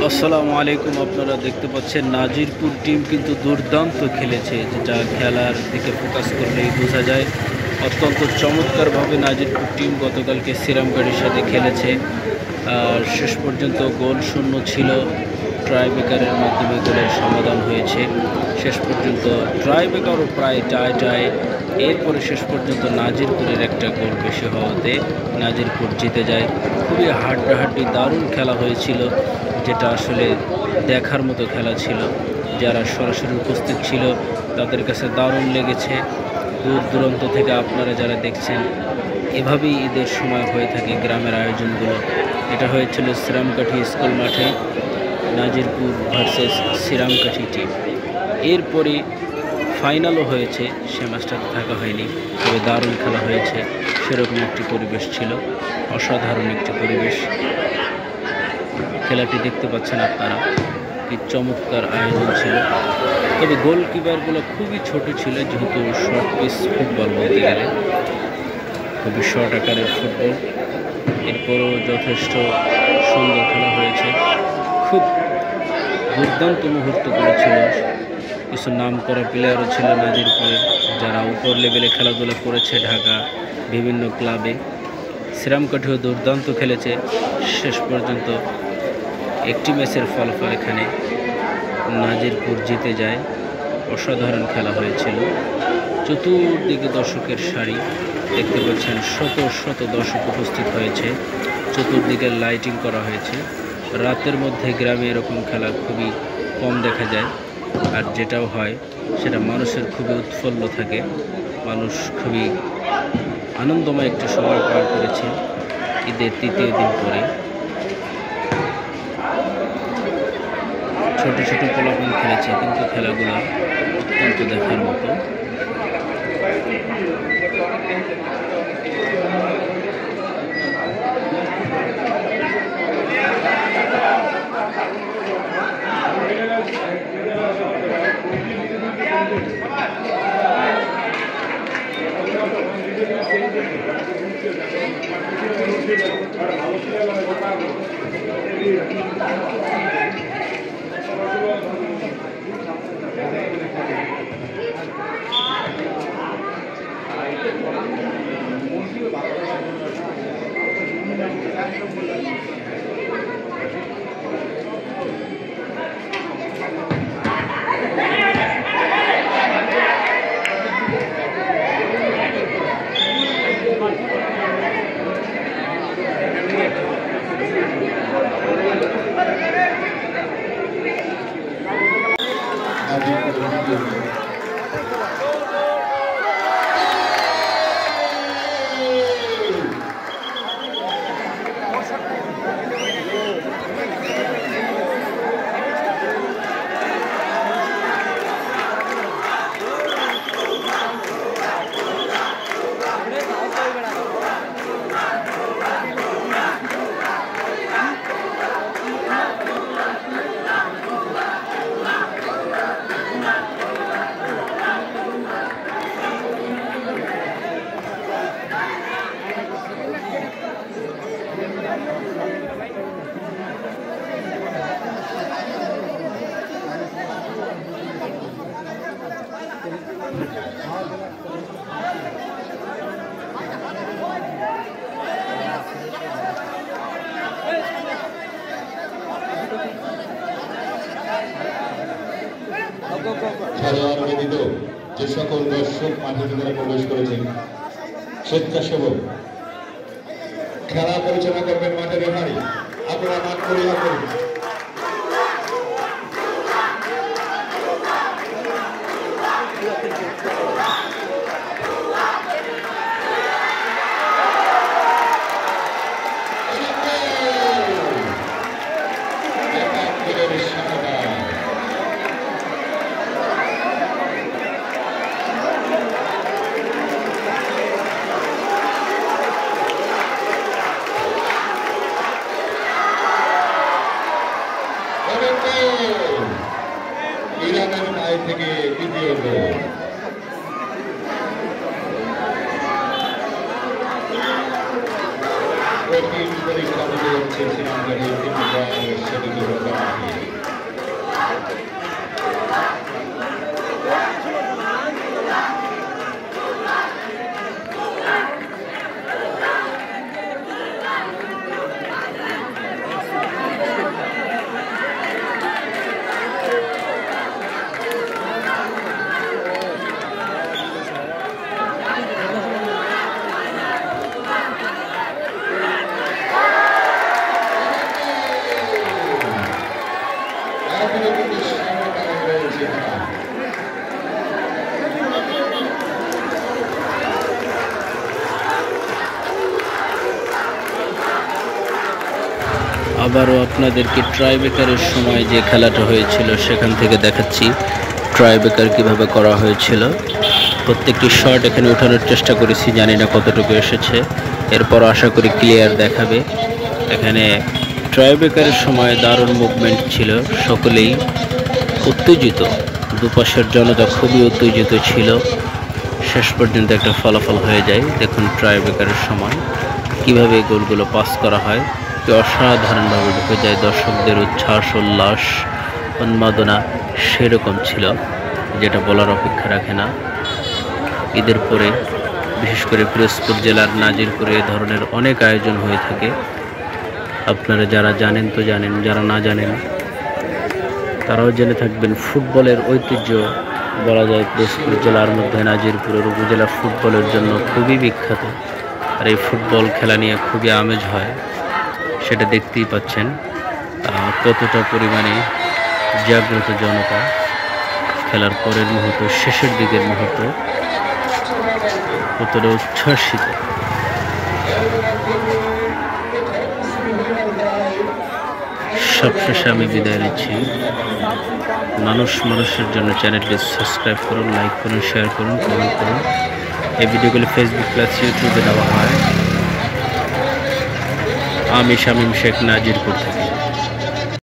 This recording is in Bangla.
আসসালামু আলাইকুম। আপনারা দেখতে পাচ্ছেন নাজিরপুর টিম কিন্তু দুর্দান্ত খেলেছে, যেটা খেলার দিকে ফোকাস করলেই বোঝা যায়। অত্যন্ত চমৎকারভাবে নাজিরপুর টিম গতকালকে শ্রীরামগড়ের সাথে খেলেছে। আর শেষ পর্যন্ত গোল শূন্য ছিল, ট্রাইবেকারের মাধ্যমে গোলের সমাধান হয়েছে। শেষ পর্যন্ত ট্রাইবেকারও প্রায় টায়। এরপরে শেষ পর্যন্ত নাজিরপুরের একটা গোল বেশি হওয়াতে নাজিরপুর জিতে যায়। খুবই হাড্ডাহাড্ডি দারুণ খেলা হয়েছিল, যেটা আসলে দেখার মতো খেলা ছিল। যারা সরাসরি উপস্থিত ছিল তাদের কাছে দারুণ লেগেছে। দূর দূরান্ত থেকে আপনারা যারা দেখছেন, এভাবেই ঈদের সময় হয়ে থাকে গ্রামের আয়োজনগুলো। এটা হয়েছিল শ্রীরামকাঠি স্কুল মাঠে, নাজিরপুর ভার্সেস শ্রীরামকাঠি টিম। এরপরে ফাইনালও হয়েছে, সে ম্যাচটাতে থাকা হয়নি, তবে দারুণ খেলা হয়েছে। সেরকম একটি পরিবেশ ছিল, অসাধারণ একটি পরিবেশ। খেলাটি দেখতে পাচ্ছেন আপনারা, কি চমৎকার আয়োজন ছিল। তবে গোলকিপারগুলো খুবই ছোট ছিল, যেহেতু শর্ট পিচ ফুটবল বলতে গেলে, খুবই শর্ট আকারের ফুটবল। এরপরও যথেষ্ট সুন্দর খেলা হয়েছে, খুব দুর্দান্ত মুহূর্তগুলো ছিল। কিছু নাম করা প্লেয়ারও ছিল নাজিরপুরে, যারা উপর লেভেলে খেলাধুলা করেছে ঢাকা বিভিন্ন ক্লাবে। শ্রীরামকাঠিও দুর্দান্ত খেলেছে। শেষ পর্যন্ত একটি ম্যাচের ফলাফল এখানে নাজিরপুর জিতে যায়। অসাধারণ খেলা হয়েছিল। চতুর্দিকে দর্শকের সারি দেখতে পাচ্ছেন, শত শত দর্শক উপস্থিত হয়েছে। চতুর্দিকে লাইটিং করা হয়েছে। রাতের মধ্যে গ্রামে এরকম খেলা খুবই কম দেখা যায়, আর যেটাও হয় সেটা মানুষের খুবই উৎফুল্ল থাকে। মানুষ খুবই আনন্দময় একটি সময় পার করেছে ঈদের তৃতীয় দিন পরে। ছোট ছোট পোলাপান খেলেছে, কিন্তু খেলাগুলো অত্যন্ত দেখার মতো। খেলোয়াড় ব্যতীত যে সকল দর্শক মাঠে ভিতরে প্রবেশ করেছেন, স্বেচ্ছাসেবক খেলা পরিচালনা করবেন মাঠের রেফারি, আপনারা মাঠ পরিহার করুন। ইরানের মায়ের থেকে দ্বিতীয় গোল। কঠিন পরীক্ষা হচ্ছে শ্রীলঙ্কার আবারও আপনাদেরকে ট্রাইবেকারের সময় যে খেলাটা হয়েছিল সেখান থেকে দেখাচ্ছি ট্রাইবেকার কিভাবে করা হয়েছিল। প্রত্যেকটি শট এখানে ওঠানোর চেষ্টা করেছি, জানি না কতটুকু এসেছে, এরপর আশা করি ক্লিয়ার দেখাবে। এখানে ট্রাইবেকারের সময় দারুণ মুভমেন্ট ছিল, সকলেই উত্তেজিত, দুপাশের জনতা খুবই উত্তেজিত ছিল। শেষ পর্যন্ত একটা ফলাফল হয়ে যায়। দেখুন ট্রাইবেকারের সময় কিভাবে গোলগুলো পাস করা হয়, কি অসাধারণভাবে ঢুকে যায়। দর্শকদের উচ্ছ্বাস, উল্লাস, উন্মাদনা সেরকম ছিল যেটা বলার অপেক্ষা রাখে না। ঈদের পরে বিশেষ করে পিরোজপুর জেলার নাজিরপুরে এ ধরনের অনেক আয়োজন হয়ে থাকে। আপনারা যারা জানেন তো জানেন, যারা না জানেন তারাও জেনে থাকবেন। ফুটবলের ঐতিহ্য বলা যায় পিরোজপুর জেলার মধ্যে নাজিরপুরের উপজেলা ফুটবলের জন্য খুবই বিখ্যাত। আর এই ফুটবল খেলা নিয়ে খুবই আমেজ হয়, সেটা দেখতেই পাচ্ছেন কতটা পরিমাণে জাগ্রত জনতা। খেলার পরের মুহূর্ত, শেষের দিকের মুহূর্ত কতটা উচ্ছ্বাসিত। সবশেষে আমি বিদায় নিচ্ছি। মানুষের জন্য চ্যানেলটি সাবস্ক্রাইব করুন, লাইক করুন, শেয়ার করুন, কমেন্ট করুন। এই ভিডিওগুলি ফেসবুক প্লাস ইউটিউবে দেওয়া হয়। আমি শামীম শেখ, নাজিরপুর থেকে।